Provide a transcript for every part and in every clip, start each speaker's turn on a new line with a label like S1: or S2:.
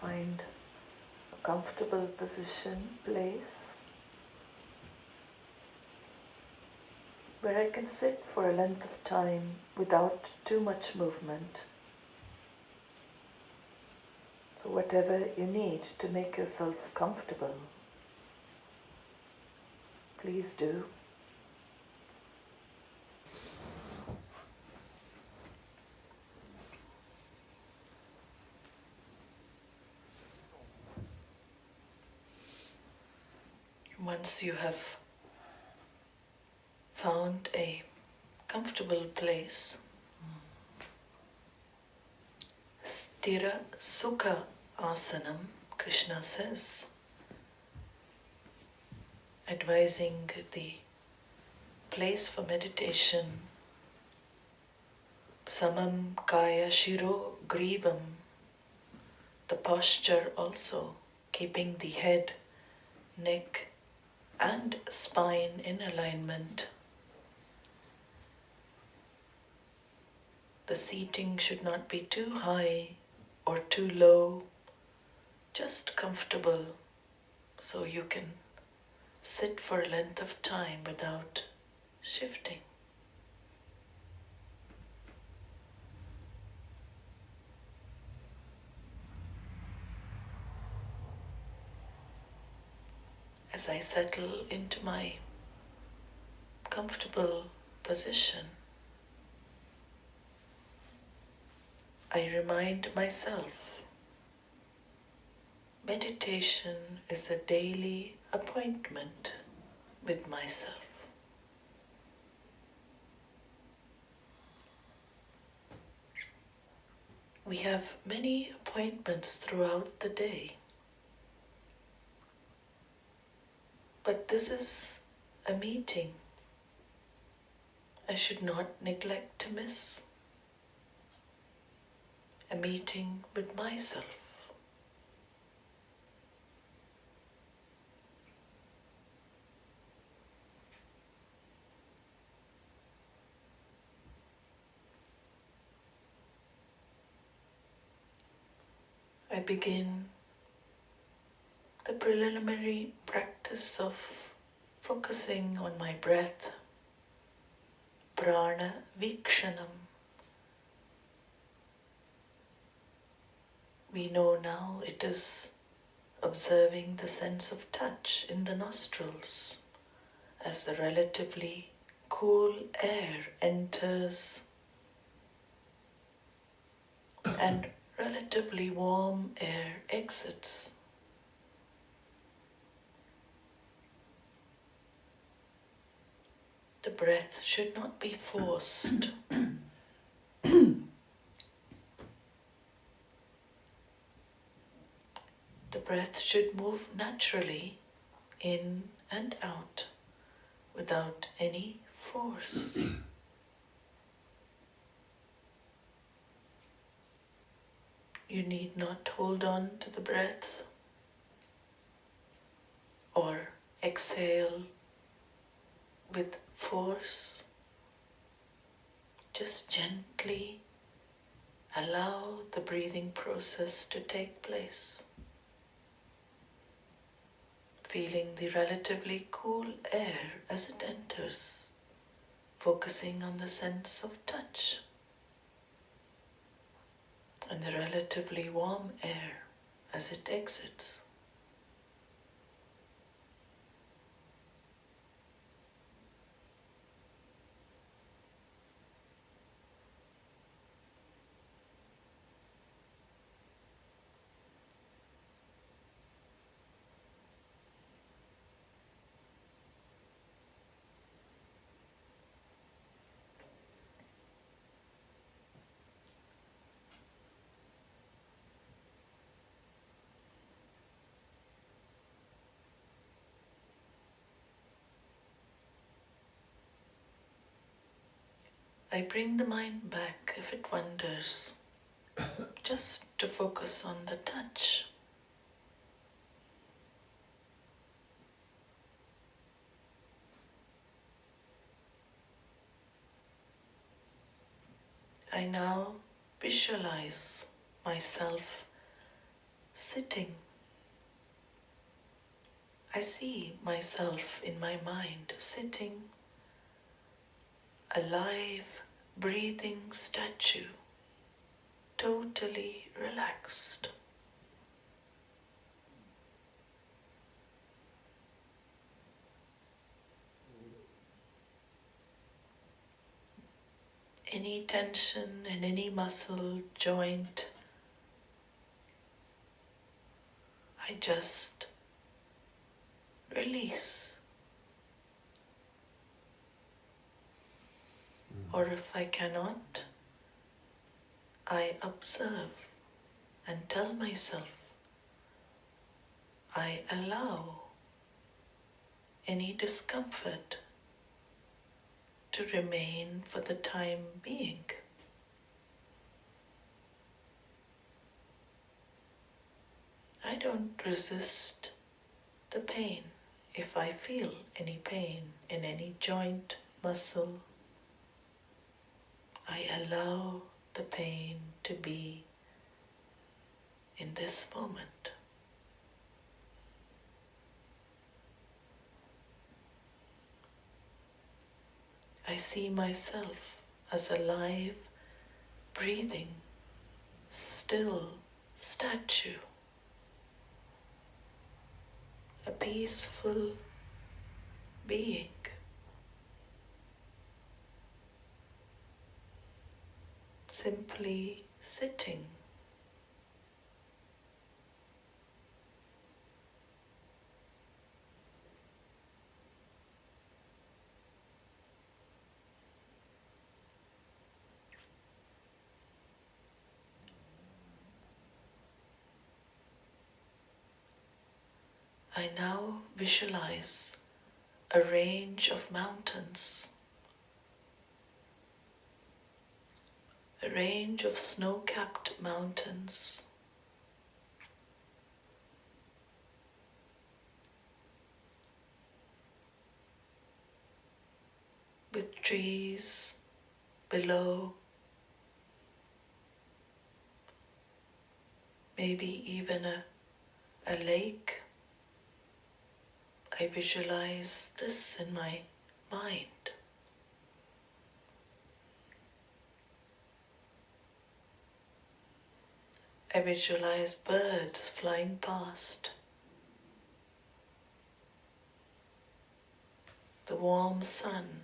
S1: find a comfortable position, place, where I can sit for a length of time without too much movement. So whatever you need to make yourself comfortable, please do. Once you have found a comfortable place, Sthira Sukha Asanam, Krishna says, advising the place for meditation, Samam Kaya Shiro Grivam, the posture also, keeping the head, neck and spine in alignment. The seating should not be too high or too low, just comfortable so you can sit for a length of time without shifting. As I settle into my comfortable position, I remind myself, meditation is a daily appointment with myself. We have many appointments throughout the day, but this is a meeting I should not neglect to miss. A meeting with myself. I begin the preliminary practice of focusing on my breath, prana vikshanam. We know now it is observing the sense of touch in the nostrils as the relatively cool air enters and relatively warm air exits. The breath should not be forced. The breath should move naturally in and out without any force. You need not hold on to the breath or exhale with force. Just gently allow the breathing process to take place. Feeling the relatively cool air as it enters, focusing on the sense of touch, and the relatively warm air as it exits. I bring the mind back if it wanders, just to focus on the touch. I now visualize myself sitting. I see myself in my mind sitting, a live, breathing statue, totally relaxed. Any tension in any muscle, joint, I just release. Or if I cannot, I observe and tell myself, I allow any discomfort to remain for the time being. I don't resist the pain. If I feel any pain in any joint, muscle, I allow the pain to be in this moment. I see myself as a live, breathing, still statue, a peaceful being. Simply sitting. I now visualize a range of mountains, a range of snow-capped mountains, with trees below, maybe even a lake. I visualize this in my mind. I visualize birds flying past, the warm sun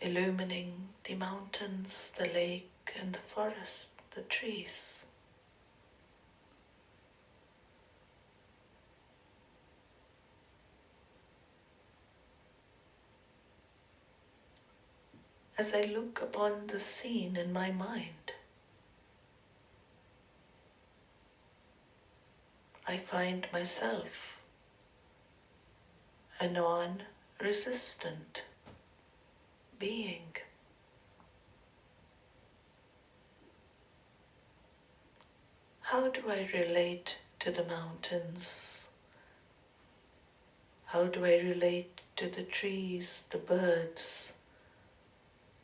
S1: illumining the mountains, the lake and the forest, the trees. As I look upon the scene in my mind, I find myself a non-resistant being. How do I relate to the mountains? How do I relate to the trees, the birds,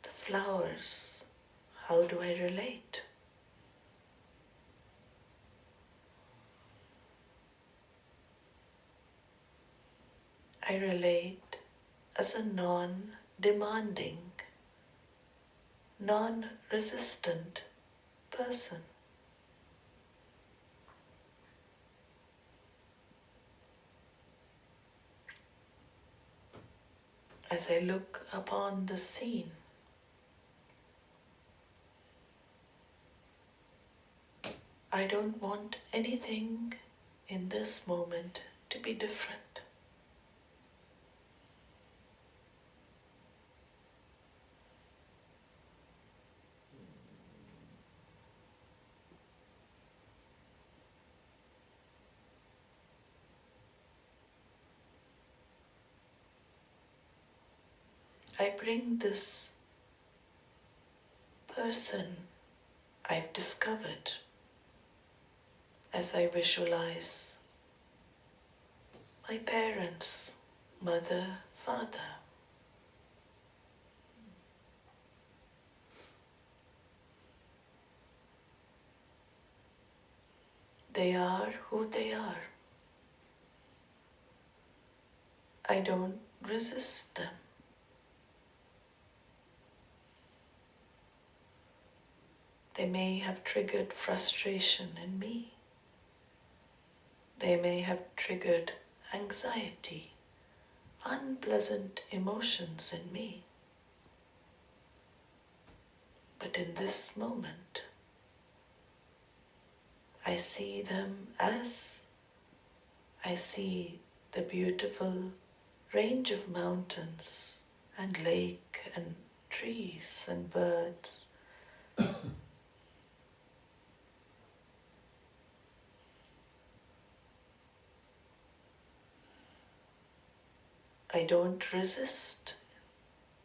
S1: the flowers? How do I relate? I relate as a non-demanding, non-resistant person. As I look upon the scene, I don't want anything in this moment to be different. I bring this person I've discovered as I visualize my parents, mother, father. They are who they are. I don't resist them. They may have triggered frustration in me. They may have triggered anxiety, unpleasant emotions in me. But in this moment, I see them as I see the beautiful range of mountains and lake and trees and birds. I don't resist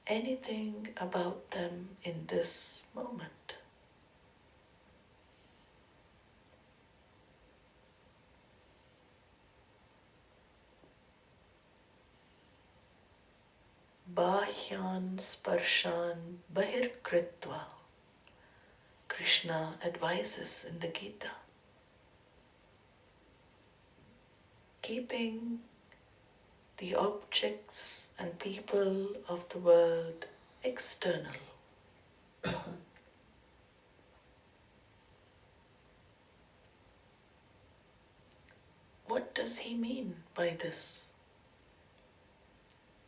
S1: anything about them in this moment. Bahyan sparshan bahirkritva, Krishna advises in the Gita. Keeping the objects and people of the world external. What does he mean by this?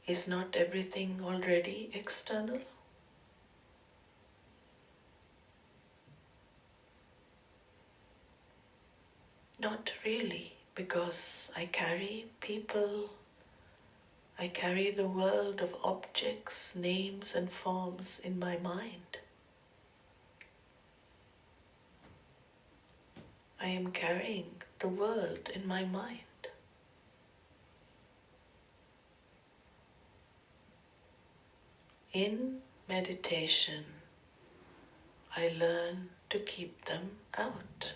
S1: Is not everything already external? Not really, because I carry people, I carry the world of objects, names and forms in my mind. I am carrying the world in my mind. In meditation, I learn to keep them out.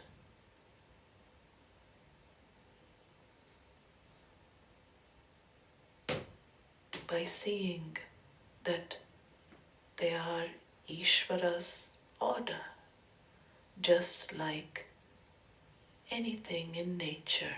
S1: By seeing that they are Ishvara's order, just like anything in nature.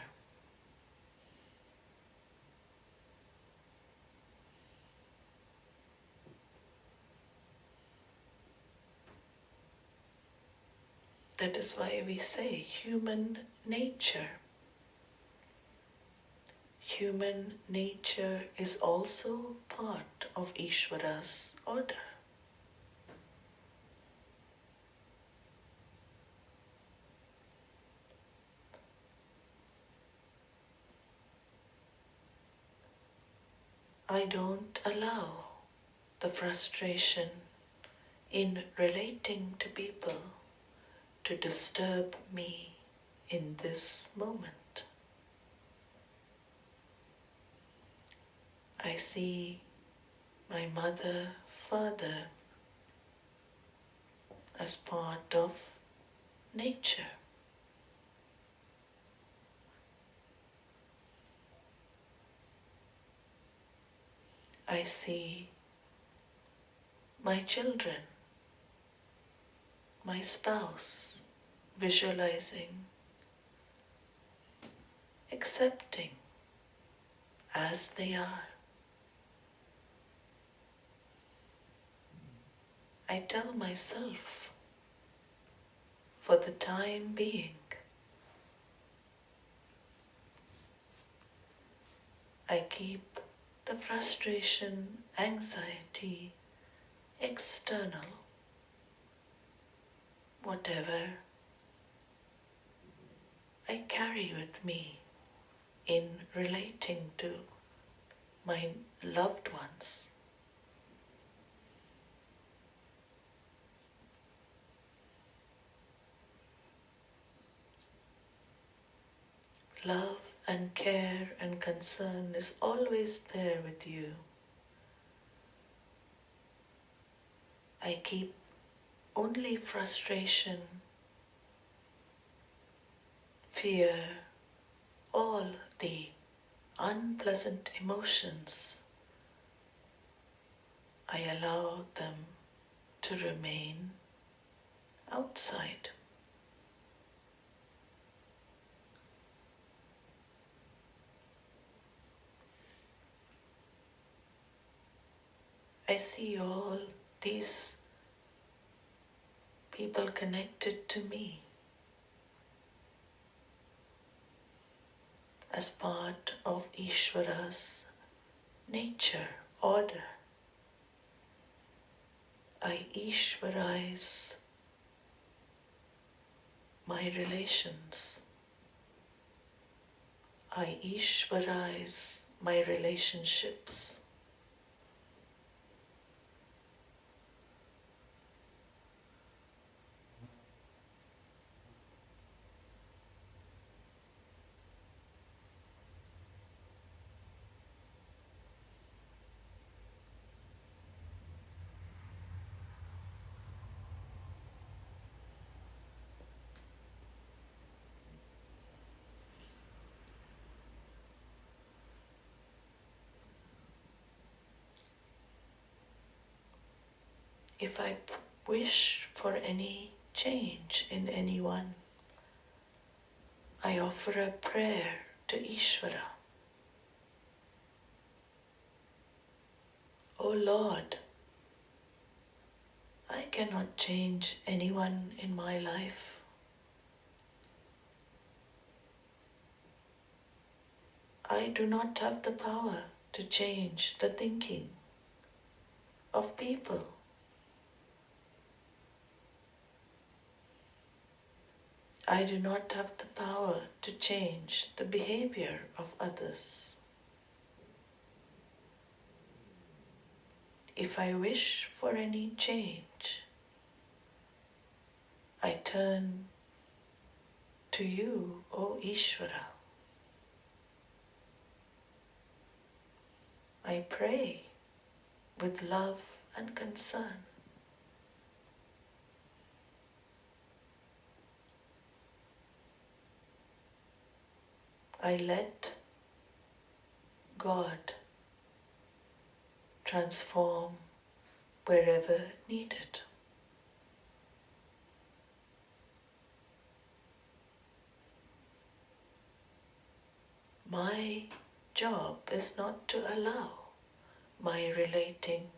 S1: That is why we say human nature. Human nature is also part of Ishvara's order. I don't allow the frustration in relating to people to disturb me in this moment. I see my mother, father as part of nature. I see my children, my spouse, visualizing, accepting as they are. I tell myself, for the time being, I keep the frustration, anxiety, external, whatever I carry with me in relating to my loved ones. Love and care and concern is always there with you. I keep only frustration, fear, all the unpleasant emotions. I allow them to remain outside. I see all these people connected to me as part of Ishvara's nature, order. I Ishvarize my relations. I Ishvarize my relationships. If I wish for any change in anyone, I offer a prayer to Ishvara. O Lord, I cannot change anyone in my life. I do not have the power to change the thinking of people. I do not have the power to change the behavior of others. If I wish for any change, I turn to you, O Ishvara. I pray with love and concern. I let God transform wherever needed. My job is not to allow my relating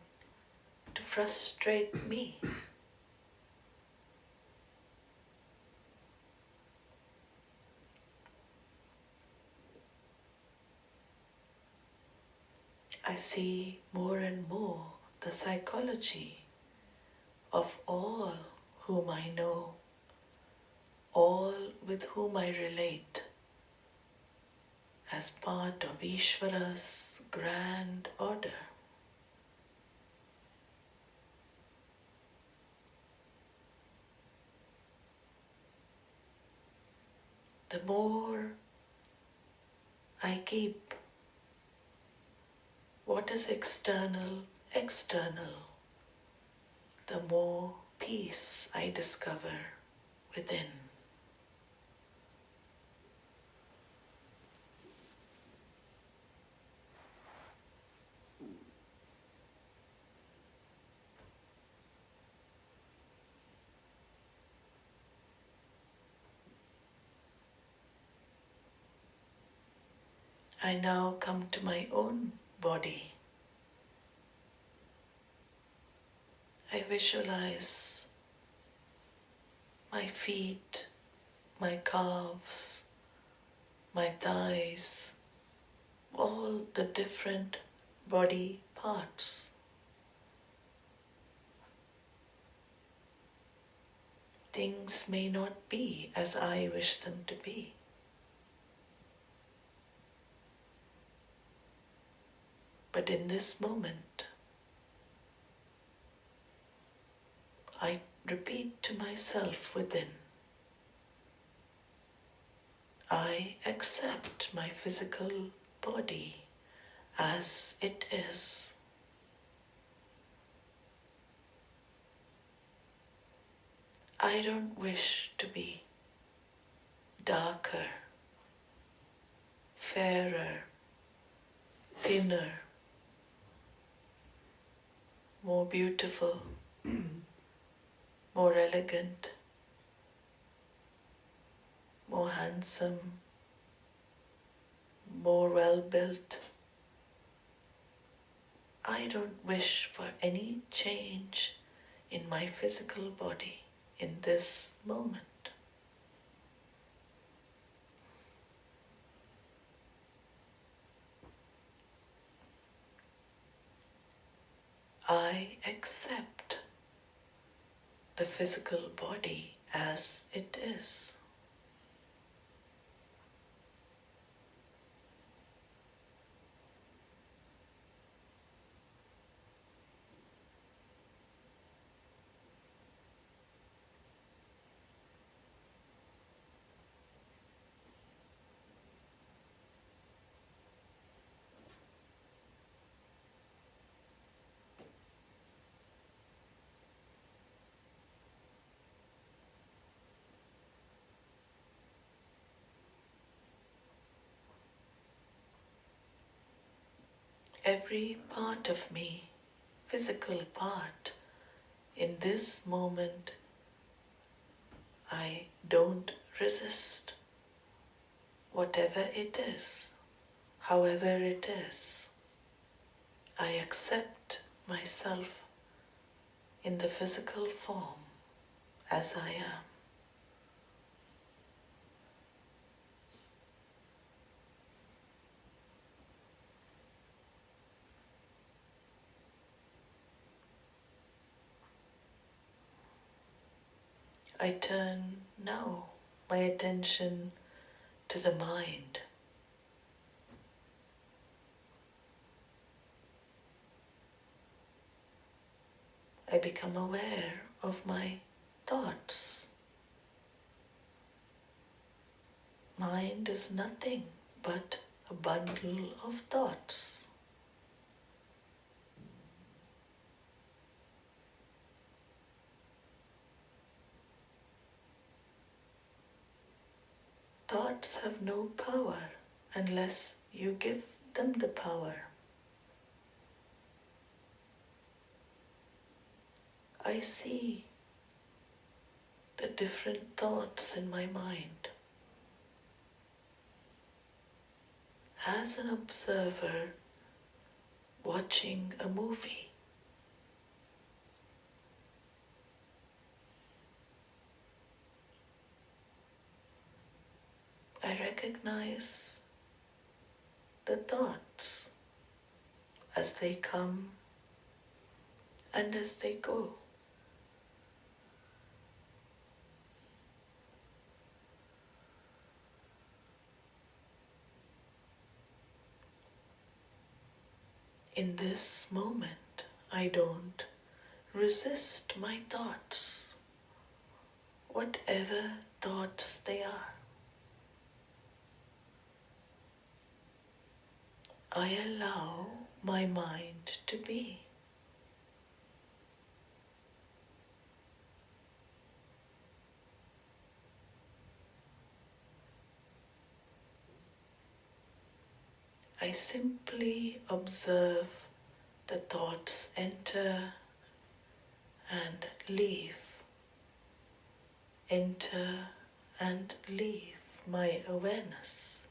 S1: to frustrate me. I see more and more the psychology of all whom I know, all with whom I relate, as part of Ishvara's grand order. The more I keep what is external, the more peace I discover within. I now come to my own body. I visualize my feet, my calves, my thighs, all the different body parts. Things may not be as I wish them to be. But in this moment, I repeat to myself within, I accept my physical body as it is. I don't wish to be darker, fairer, thinner, more beautiful, more elegant, more handsome, more well-built. I don't wish for any change in my physical body in this moment. I accept the physical body as it is. Every part of me, physical part, in this moment, I don't resist. Whatever it is, however it is, I accept myself in the physical form as I am. I turn now my attention to the mind. I become aware of my thoughts. Mind is nothing but a bundle of thoughts. Thoughts have no power unless you give them the power. I see the different thoughts in my mind. As an observer watching a movie, I recognize the thoughts as they come and as they go. In this moment, I don't resist my thoughts, whatever thoughts they are. I allow my mind to be. I simply observe the thoughts enter and leave, enter and leave my awareness.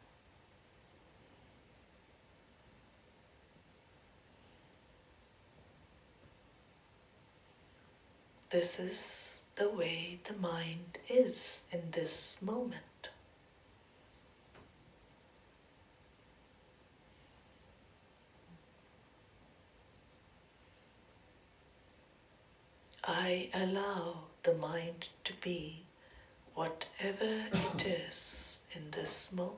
S1: This is the way the mind is in this moment. I allow the mind to be whatever it is in this moment.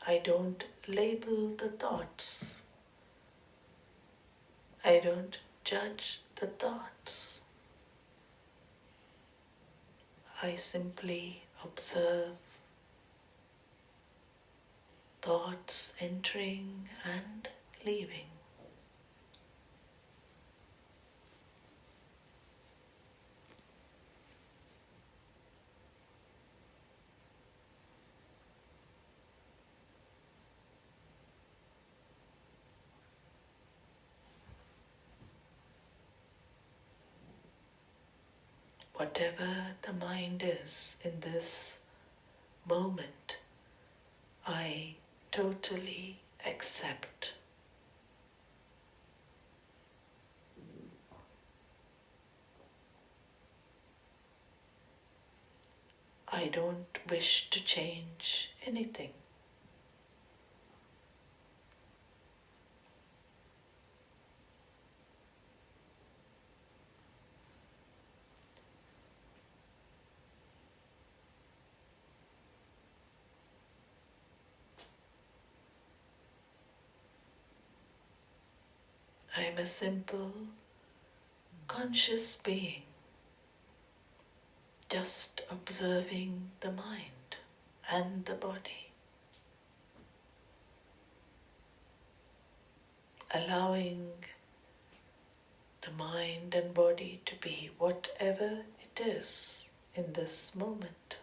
S1: I don't label the thoughts. I don't judge the thoughts. I simply observe thoughts entering and leaving. whatever the mind is in this moment, I totally accept. I don't wish to change anything. I am a simple, conscious being, just observing the mind and the body, allowing the mind and body to be whatever it is in this moment.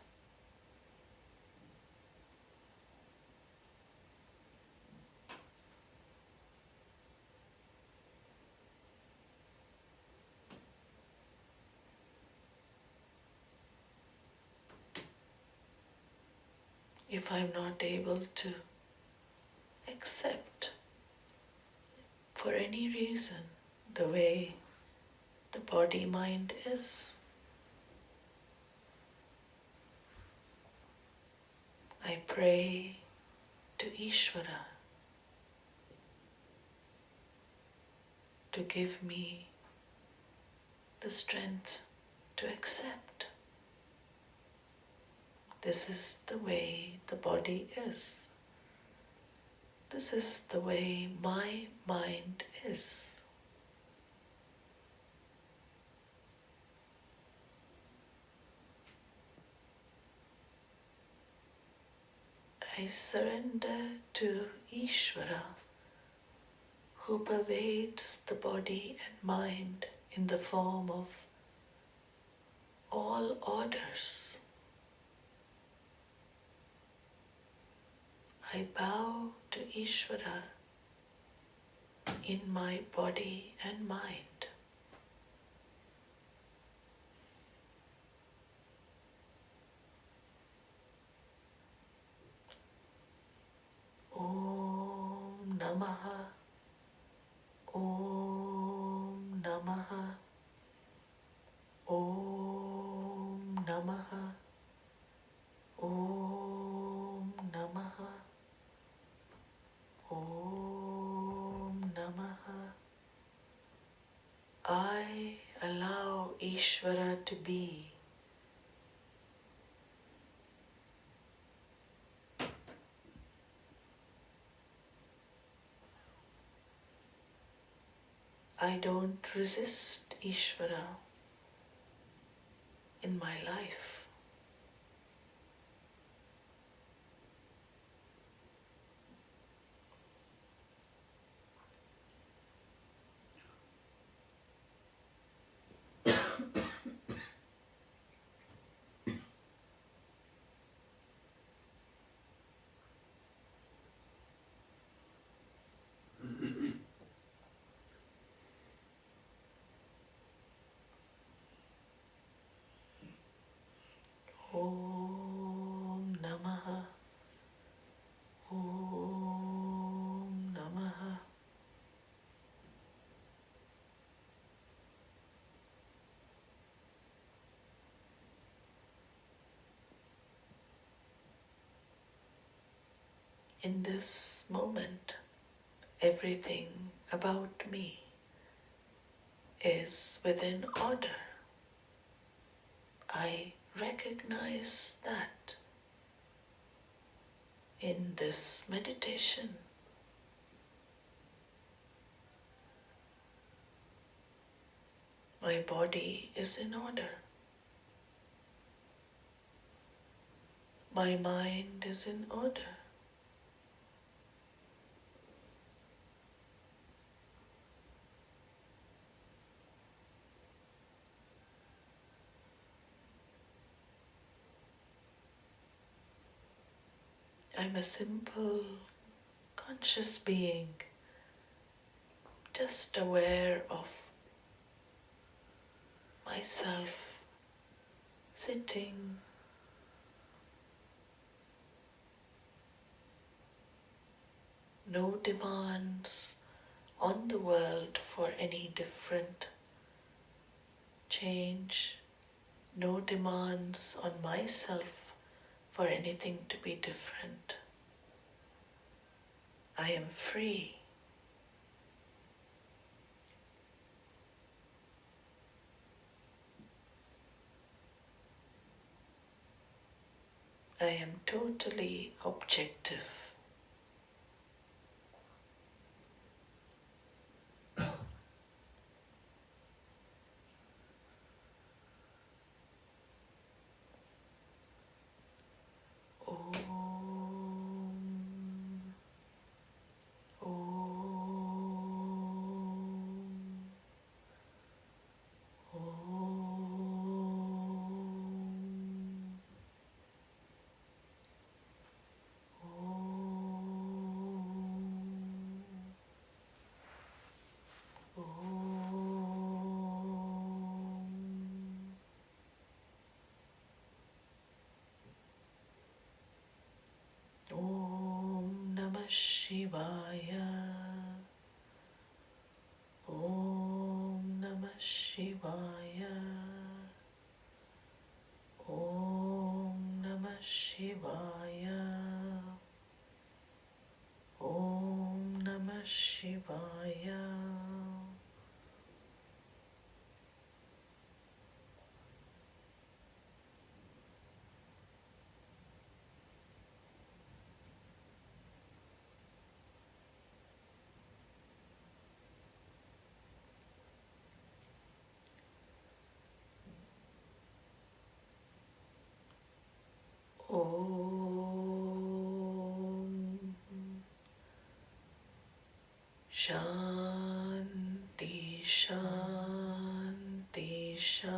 S1: If I'm not able to accept for any reason the way the body-mind is, I pray to Ishvara to give me the strength to accept. This is the way the body is. This is the way my mind is. I surrender to Ishvara, who pervades the body and mind in the form of all orders. I bow to Ishvara in my body and mind. Om Namaha, Om Namaha, Om Namaha, Om Namaha, Om Namaha. I allow Ishvara to be. I don't resist Ishvara in my life. Om Namaha, Om Namaha. In this moment, everything about me is within order. I recognize that in this meditation. My body is in order. My mind is in order. I'm a simple, conscious being, just aware of myself sitting, no demands on the world for any different change, no demands on myself for anything to be different. I am free. I am totally objective. Shivaya. Om Namah Shivaya. Om Namah Shivaya. Om Namah Shivaya. Om Shanti Shanti Shanti.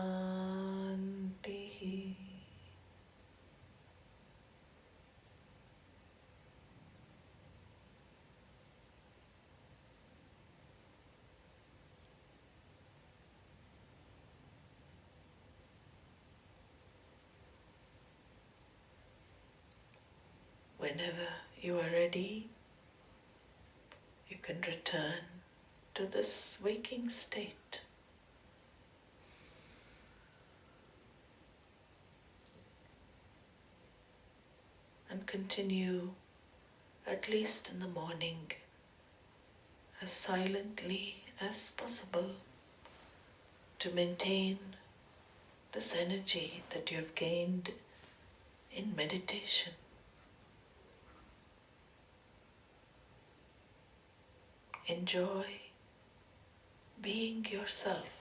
S1: Whenever you are ready, you can return to this waking state. And continue, at least in the morning, as silently as possible to maintain this energy that you have gained in meditation. Enjoy being yourself.